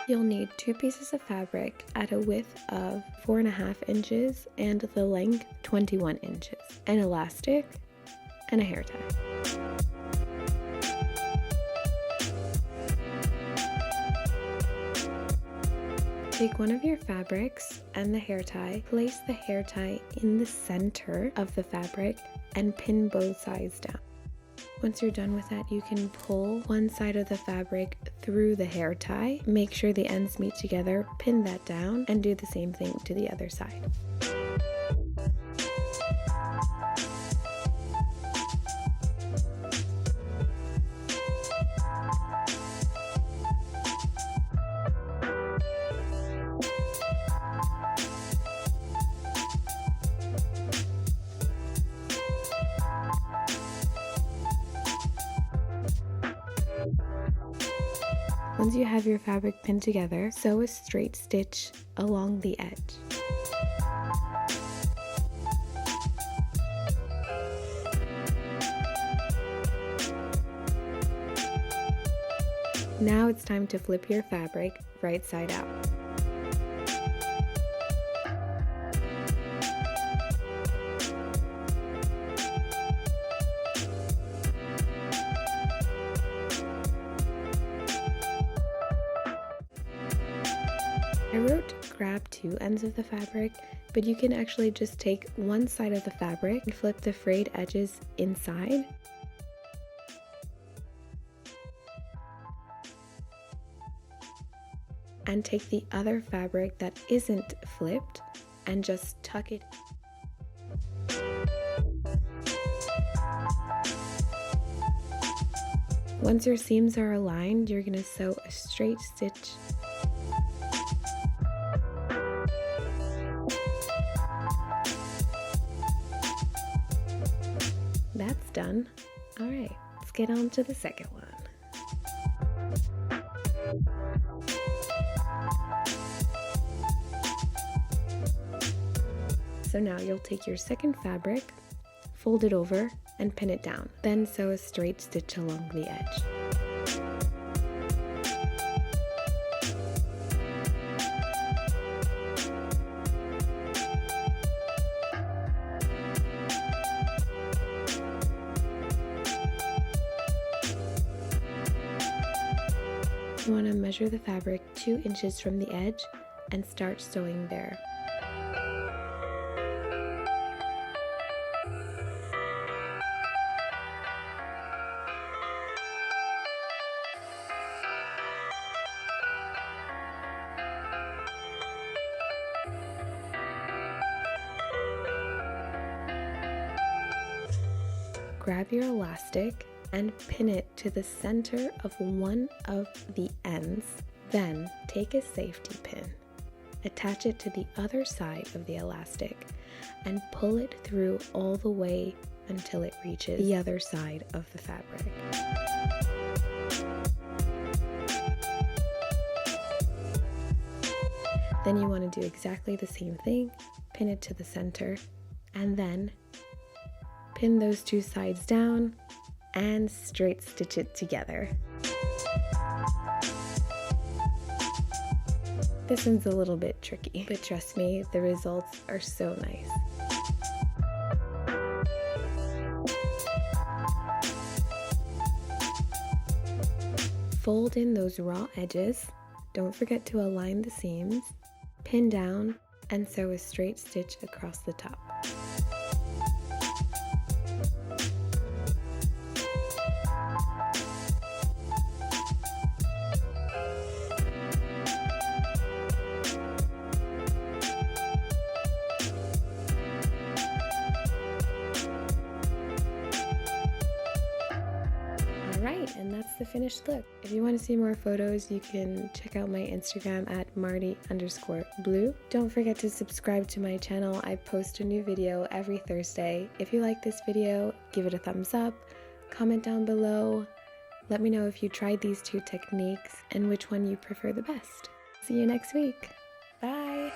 You'll need 2 pieces of fabric at a width of 4.5 inches and the length 21 inches, an elastic, and a hair tie. Take one of your fabrics and the hair tie, place the hair tie in the center of the fabric and pin both sides down. Once you're done with that, you can pull one side of the fabric through the hair tie, make sure the ends meet together, pin that down, and do the same thing to the other side. Once you have your fabric pinned together, sew a straight stitch along the edge. Now it's time to flip your fabric right side out. I wrote grab 2 ends of the fabric, but you can actually just take one side of the fabric and flip the frayed edges inside. And take the other fabric that isn't flipped and just tuck it. Once your seams are aligned, you're going to sew a straight stitch. That's done. All right, let's get on to the second one. So now you'll take your second fabric, fold it over, and pin it down. Then sew a straight stitch along the edge. You want to measure the fabric 2 inches from the edge and start sewing there. Grab your elastic and pin it to the center of one of the ends. Then take a safety pin, attach it to the other side of the elastic, and pull it through all the way until it reaches the other side of the fabric. Then you want to do exactly the same thing, pin it to the center, and then pin those 2 sides down and straight stitch it together. This one's a little bit tricky, but trust me, the results are so nice. Fold in those raw edges, don't forget to align the seams, pin down, and sew a straight stitch across the top. Alright, and that's the finished look. If you want to see more photos, you can check out my Instagram at Marty_blue. Don't forget to subscribe to my channel. I post a new video every Thursday. If you like this video, give it a thumbs up, comment down below. Let me know if you tried these 2 techniques and which one you prefer the best. See you next week. Bye!